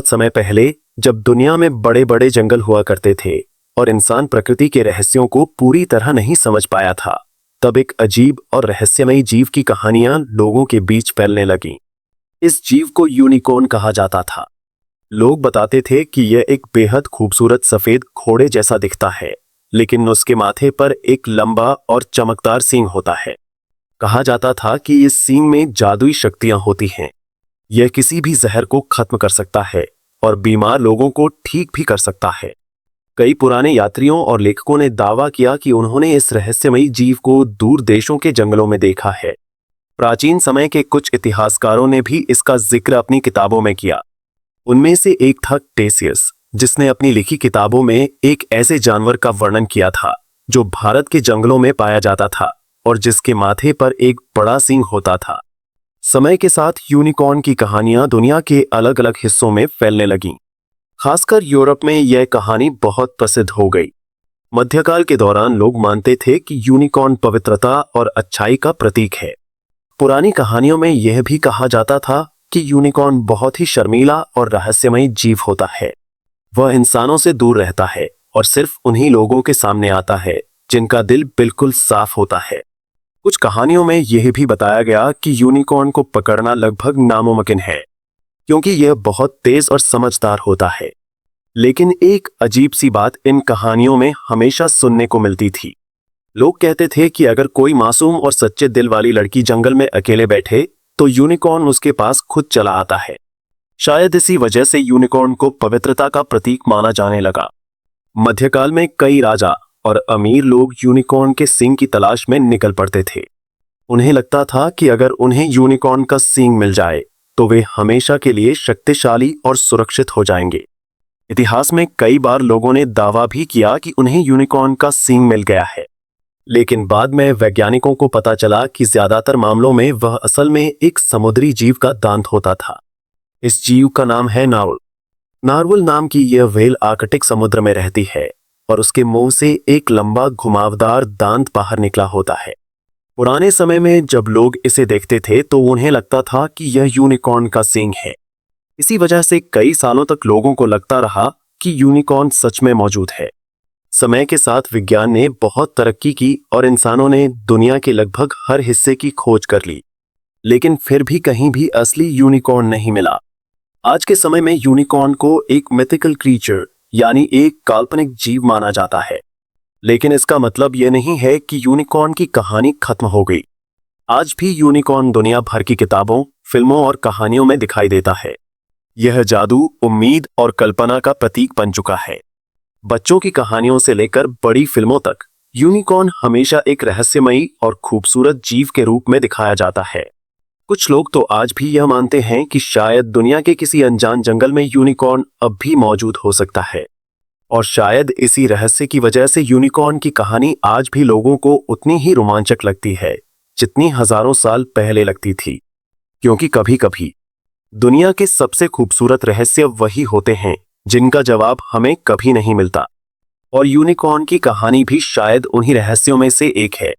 समय पहले जब दुनिया में बड़े बड़े जंगल हुआ करते थे और इंसान प्रकृति के रहस्यों को पूरी तरह नहीं समझ पाया था, तब एक अजीब और रहस्यमयी जीव की कहानियां लोगों के बीच फैलने लगीं। इस जीव को यूनिकॉर्न कहा जाता था। लोग बताते थे कि यह एक बेहद खूबसूरत सफेद घोड़े जैसा दिखता है, लेकिन उसके माथे पर एक लंबा और चमकदार सींग होता है। कहा जाता था कि इस सींग में जादुई शक्तियां होती हैं। यह किसी भी जहर को खत्म कर सकता है और बीमार लोगों को ठीक भी कर सकता है। कई पुराने यात्रियों और लेखकों ने दावा किया कि उन्होंने इस रहस्यमयी जीव को दूर देशों के जंगलों में देखा है। प्राचीन समय के कुछ इतिहासकारों ने भी इसका जिक्र अपनी किताबों में किया। उनमें से एक था टेसियस, जिसने अपनी लिखी किताबों में एक ऐसे जानवर का वर्णन किया था जो भारत के जंगलों में पाया जाता था और जिसके माथे पर एक बड़ा सींग होता था। समय के साथ यूनिकॉर्न की कहानियां दुनिया के अलग अलग हिस्सों में फैलने लगीं। खासकर यूरोप में यह कहानी बहुत प्रसिद्ध हो गई। मध्यकाल के दौरान लोग मानते थे कि यूनिकॉर्न पवित्रता और अच्छाई का प्रतीक है। पुरानी कहानियों में यह भी कहा जाता था कि यूनिकॉर्न बहुत ही शर्मीला और रहस्यमयी जीव होता है। वह इंसानों से दूर रहता है और सिर्फ उन्हीं लोगों के सामने आता है जिनका दिल बिल्कुल साफ होता है। कुछ कहानियों में यह भी बताया गया कि यूनिकॉर्न को पकड़ना लगभग नामुमकिन है, क्योंकि यह बहुत तेज और समझदार होता है। लेकिन एक अजीब सी बात इन कहानियों में हमेशा सुनने को मिलती थी। लोग कहते थे कि अगर कोई मासूम और सच्चे दिल वाली लड़की जंगल में अकेले बैठे तो यूनिकॉर्न उसके पास खुद चला आता है। शायद इसी वजह से यूनिकॉर्न को पवित्रता का प्रतीक माना जाने लगा। मध्यकाल में कई राजा और अमीर लोग यूनिकॉर्न के सींग की तलाश में निकल पड़ते थे। उन्हें लगता था कि अगर उन्हें यूनिकॉर्न का सींग मिल जाए तो वे हमेशा के लिए शक्तिशाली और सुरक्षित हो जाएंगे। इतिहास में कई बार लोगों ने दावा भी किया कि उन्हें यूनिकॉर्न का सींग मिल गया है, लेकिन बाद में वैज्ञानिकों को पता चला कि ज्यादातर मामलों में वह असल में एक समुद्री जीव का दांत होता था। इस जीव का नाम है नार्वल। नार्वल नाम की यह व्हेल आर्कटिक समुद्र में रहती है और उसके मुंह से एक लंबा घुमावदार दांत बाहर निकला होता है। पुराने समय में जब लोग इसे देखते थे तो उन्हें लगता था कि यह यूनिकॉर्न का सींग है। इसी वजह से कई सालों तक लोगों को लगता रहा कि यूनिकॉर्न सच में मौजूद है। समय के साथ विज्ञान ने बहुत तरक्की की और इंसानों ने दुनिया के लगभग हर हिस्से की खोज कर ली, लेकिन फिर भी कहीं भी असली यूनिकॉर्न नहीं मिला। आज के समय में यूनिकॉर्न को एक मिथिकल क्रीचर यानी एक काल्पनिक जीव माना जाता है, लेकिन इसका मतलब यह नहीं है कि यूनिकॉर्न की कहानी खत्म हो गई। आज भी यूनिकॉर्न दुनिया भर की किताबों, फिल्मों और कहानियों में दिखाई देता है। यह जादू, उम्मीद और कल्पना का प्रतीक बन चुका है। बच्चों की कहानियों से लेकर बड़ी फिल्मों तक यूनिकॉर्न हमेशा एक रहस्यमयी और खूबसूरत जीव के रूप में दिखाया जाता है। कुछ लोग तो आज भी यह मानते हैं कि शायद दुनिया के किसी अनजान जंगल में यूनिकॉर्न अब भी मौजूद हो सकता है, और शायद इसी रहस्य की वजह से यूनिकॉर्न की कहानी आज भी लोगों को उतनी ही रोमांचक लगती है जितनी हजारों साल पहले लगती थी। क्योंकि कभी कभी दुनिया के सबसे खूबसूरत रहस्य वही होते हैं जिनका जवाब हमें कभी नहीं मिलता, और यूनिकॉर्न की कहानी भी शायद उन्हीं रहस्यों में से एक है।